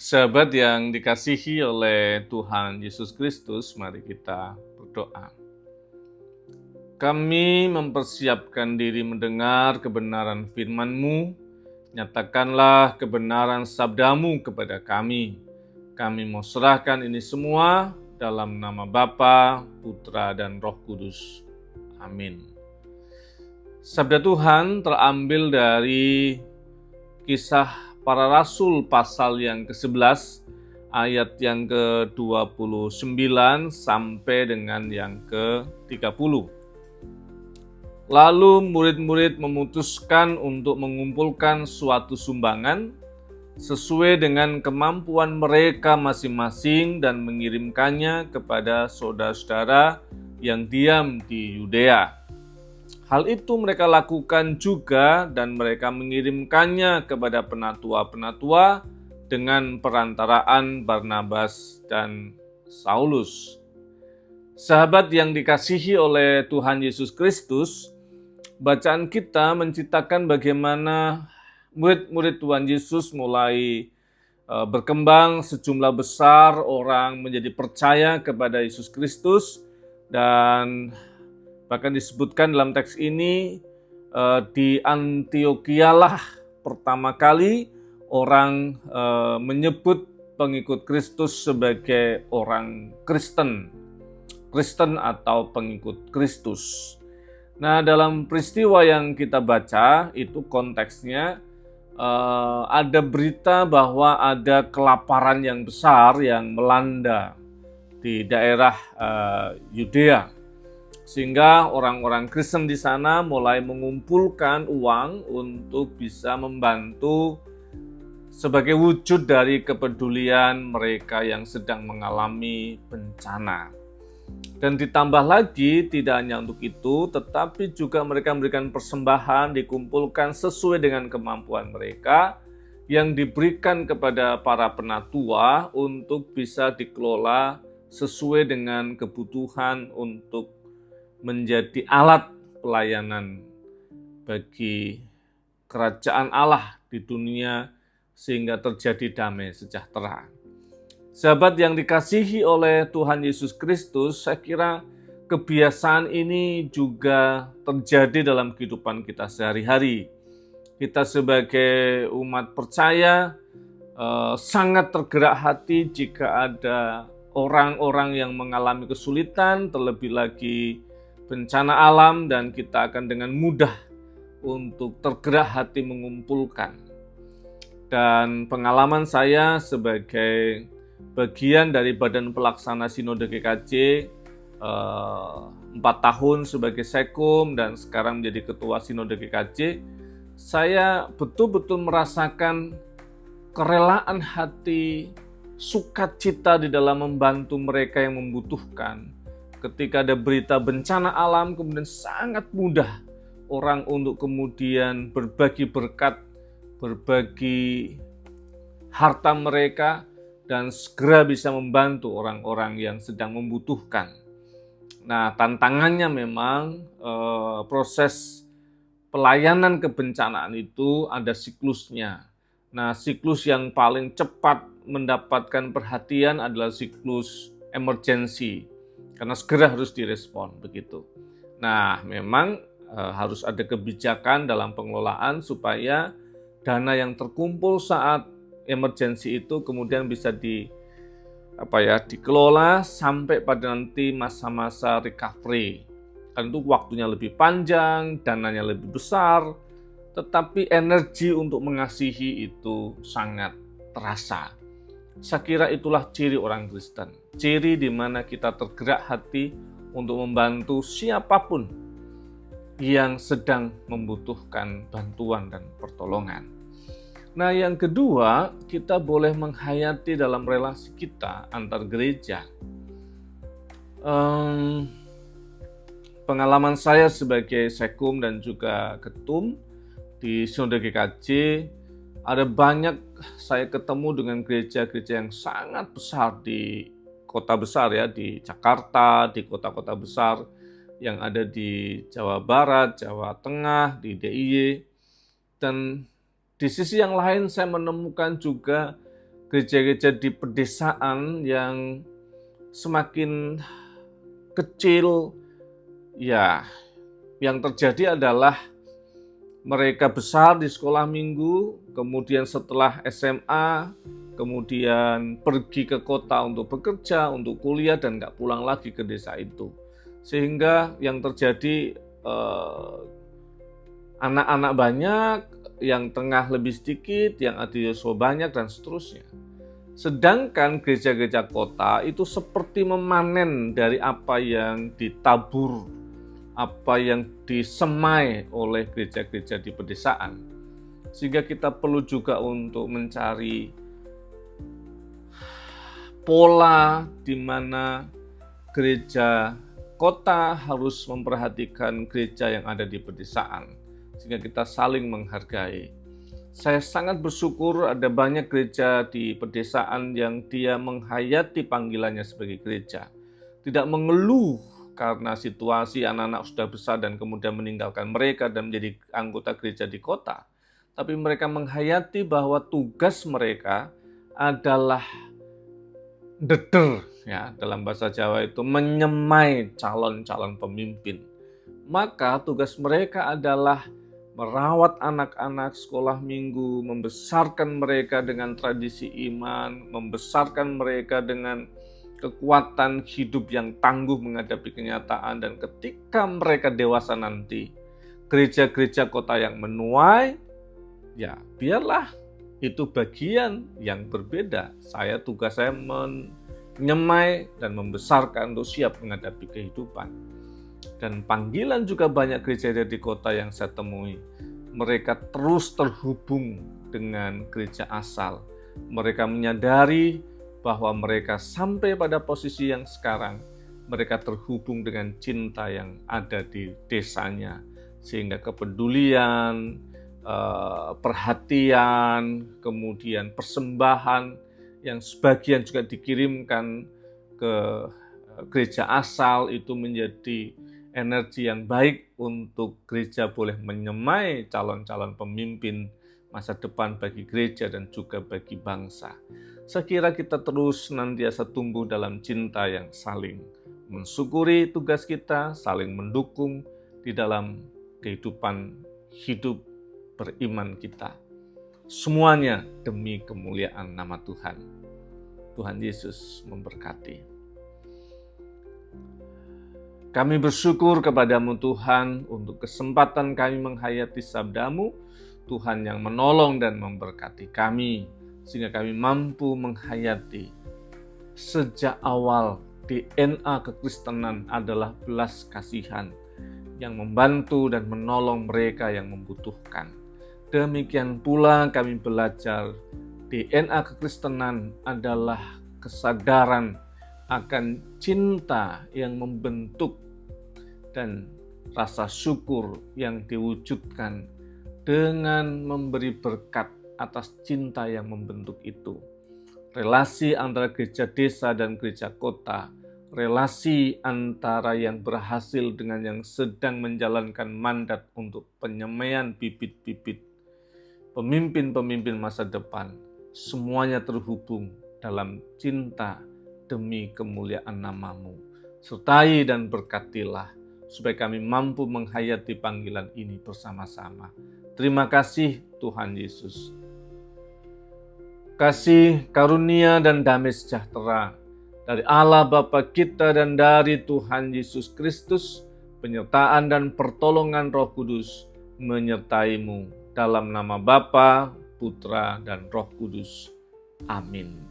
Sahabat yang dikasihi oleh Tuhan Yesus Kristus, mari kita berdoa. Kami mempersiapkan diri mendengar kebenaran firman-Mu, nyatakanlah kebenaran sabdamu kepada kami. Kami mau serahkan ini semua dalam nama Bapa, Putra, dan Roh Kudus. Amin. Sabda Tuhan terambil dari Kisah Para Rasul pasal yang ke-11, ayat yang ke-29 sampai dengan yang ke-30. Lalu murid-murid memutuskan untuk mengumpulkan suatu sumbangan sesuai dengan kemampuan mereka masing-masing dan mengirimkannya kepada saudara-saudara yang diam di Yudea. Hal itu mereka lakukan juga dan mereka mengirimkannya kepada penatua-penatua dengan perantaraan Barnabas dan Saulus. Sahabat yang dikasihi oleh Tuhan Yesus Kristus, bacaan kita menceritakan bagaimana murid-murid Tuhan Yesus mulai berkembang, sejumlah besar orang menjadi percaya kepada Yesus Kristus, dan bahkan disebutkan dalam teks ini di Antiochialah pertama kali orang menyebut pengikut Kristus sebagai orang Kristen atau pengikut Kristus. Nah, dalam peristiwa yang kita baca itu konteksnya ada berita bahwa ada kelaparan yang besar yang melanda di daerah Yudea. Sehingga orang-orang Kristen di sana mulai mengumpulkan uang untuk bisa membantu sebagai wujud dari kepedulian mereka yang sedang mengalami bencana. Dan ditambah lagi, tidak hanya untuk itu, tetapi juga mereka memberikan persembahan, dikumpulkan sesuai dengan kemampuan mereka, yang diberikan kepada para penatua untuk bisa dikelola sesuai dengan kebutuhan untuk menjadi alat pelayanan bagi kerajaan Allah di dunia sehingga terjadi damai sejahtera. Sahabat yang dikasihi oleh Tuhan Yesus Kristus, saya kira kebiasaan ini juga terjadi dalam kehidupan kita sehari-hari. Kita sebagai umat percaya sangat tergerak hati jika ada orang-orang yang mengalami kesulitan, terlebih lagi bencana alam, dan kita akan dengan mudah untuk tergerak hati mengumpulkan. Dan pengalaman saya sebagai bagian dari Badan Pelaksana Sinode GKJ, 4 tahun sebagai sekum dan sekarang menjadi Ketua Sinode GKJ, saya betul-betul merasakan kerelaan hati, sukacita di dalam membantu mereka yang membutuhkan. Ketika ada berita bencana alam, kemudian sangat mudah orang untuk kemudian berbagi berkat, berbagi harta mereka, dan segera bisa membantu orang-orang yang sedang membutuhkan. Nah, tantangannya memang proses pelayanan kebencanaan itu ada siklusnya. Nah, siklus yang paling cepat mendapatkan perhatian adalah siklus emergency, karena segera harus direspon begitu. Nah, memang harus ada kebijakan dalam pengelolaan supaya dana yang terkumpul saat emergency itu kemudian bisa dikelola sampai pada nanti masa-masa recovery. Kan itu waktunya lebih panjang, dananya lebih besar, tetapi energi untuk mengasihi itu sangat terasa. Saya kira itulah ciri orang Kristen. Ciri di mana kita tergerak hati untuk membantu siapapun yang sedang membutuhkan bantuan dan pertolongan. Nah, yang kedua, kita boleh menghayati dalam relasi kita antar gereja. Pengalaman saya sebagai sekum dan juga ketum di Sinode GKJ, ada banyak saya ketemu dengan gereja-gereja yang sangat besar di kota besar ya, di Jakarta, di kota-kota besar yang ada di Jawa Barat, Jawa Tengah, di DIY. Dan di sisi yang lain saya menemukan juga gereja-gereja di pedesaan yang semakin kecil, ya, yang terjadi adalah mereka besar di sekolah minggu, kemudian setelah SMA, kemudian pergi ke kota untuk bekerja, untuk kuliah, dan nggak pulang lagi ke desa itu. Sehingga yang terjadi anak-anak banyak, yang tengah lebih sedikit, yang adioswa banyak, dan seterusnya. Sedangkan gereja-gereja kota itu seperti memanen dari apa yang ditabur, apa yang disemai oleh gereja-gereja di pedesaan. Sehingga kita perlu juga untuk mencari pola di mana gereja kota harus memperhatikan gereja yang ada di pedesaan, sehingga kita saling menghargai. Saya sangat bersyukur ada banyak gereja di pedesaan yang dia menghayati panggilannya sebagai gereja. Tidak mengeluh karena situasi anak-anak sudah besar dan kemudian meninggalkan mereka dan menjadi anggota gereja di kota. Tapi mereka menghayati bahwa tugas mereka adalah deder, ya, dalam bahasa Jawa itu menyemai calon-calon pemimpin. Maka tugas mereka adalah merawat anak-anak sekolah minggu, membesarkan mereka dengan tradisi iman, membesarkan mereka dengan kekuatan hidup yang tangguh menghadapi kenyataan, dan ketika mereka dewasa nanti, gereja-gereja kota yang menuai, ya biarlah itu bagian yang berbeda. Tugas saya menyemai dan membesarkan untuk siap menghadapi kehidupan. Dan panggilan juga banyak gereja di kota yang saya temui. Mereka terus terhubung dengan gereja asal. Mereka menyadari bahwa mereka sampai pada posisi yang sekarang, mereka terhubung dengan cinta yang ada di desanya. Sehingga kepedulian, perhatian, kemudian persembahan yang sebagian juga dikirimkan ke gereja asal itu menjadi energi yang baik untuk gereja boleh menyemai calon-calon pemimpin masa depan bagi gereja dan juga bagi bangsa. Saya kira kita terus senantiasa tumbuh dalam cinta yang saling mensyukuri tugas kita, saling mendukung di dalam kehidupan hidup beriman kita. Semuanya demi kemuliaan nama Tuhan. Tuhan Yesus memberkati. Kami bersyukur kepadamu Tuhan untuk kesempatan kami menghayati sabdamu, Tuhan yang menolong dan memberkati kami, sehingga kami mampu menghayati sejak awal DNA kekristenan adalah belas kasihan yang membantu dan menolong mereka yang membutuhkan. Demikian pula kami belajar DNA kekristenan adalah kesadaran akan cinta yang membentuk dan rasa syukur yang diwujudkan dengan memberi berkat atas cinta yang membentuk itu. Relasi antara gereja desa dan gereja kota, relasi antara yang berhasil dengan yang sedang menjalankan mandat untuk penyemaian bibit-bibit pemimpin-pemimpin masa depan, semuanya terhubung dalam cinta demi kemuliaan namamu. Sertai dan berkatilah, supaya kami mampu menghayati panggilan ini bersama-sama. Terima kasih Tuhan Yesus. Kasih, karunia, dan damai sejahtera dari Allah Bapa kita dan dari Tuhan Yesus Kristus, penyertaan dan pertolongan Roh Kudus menyertai-Mu dalam nama Bapa, Putra, dan Roh Kudus. Amin.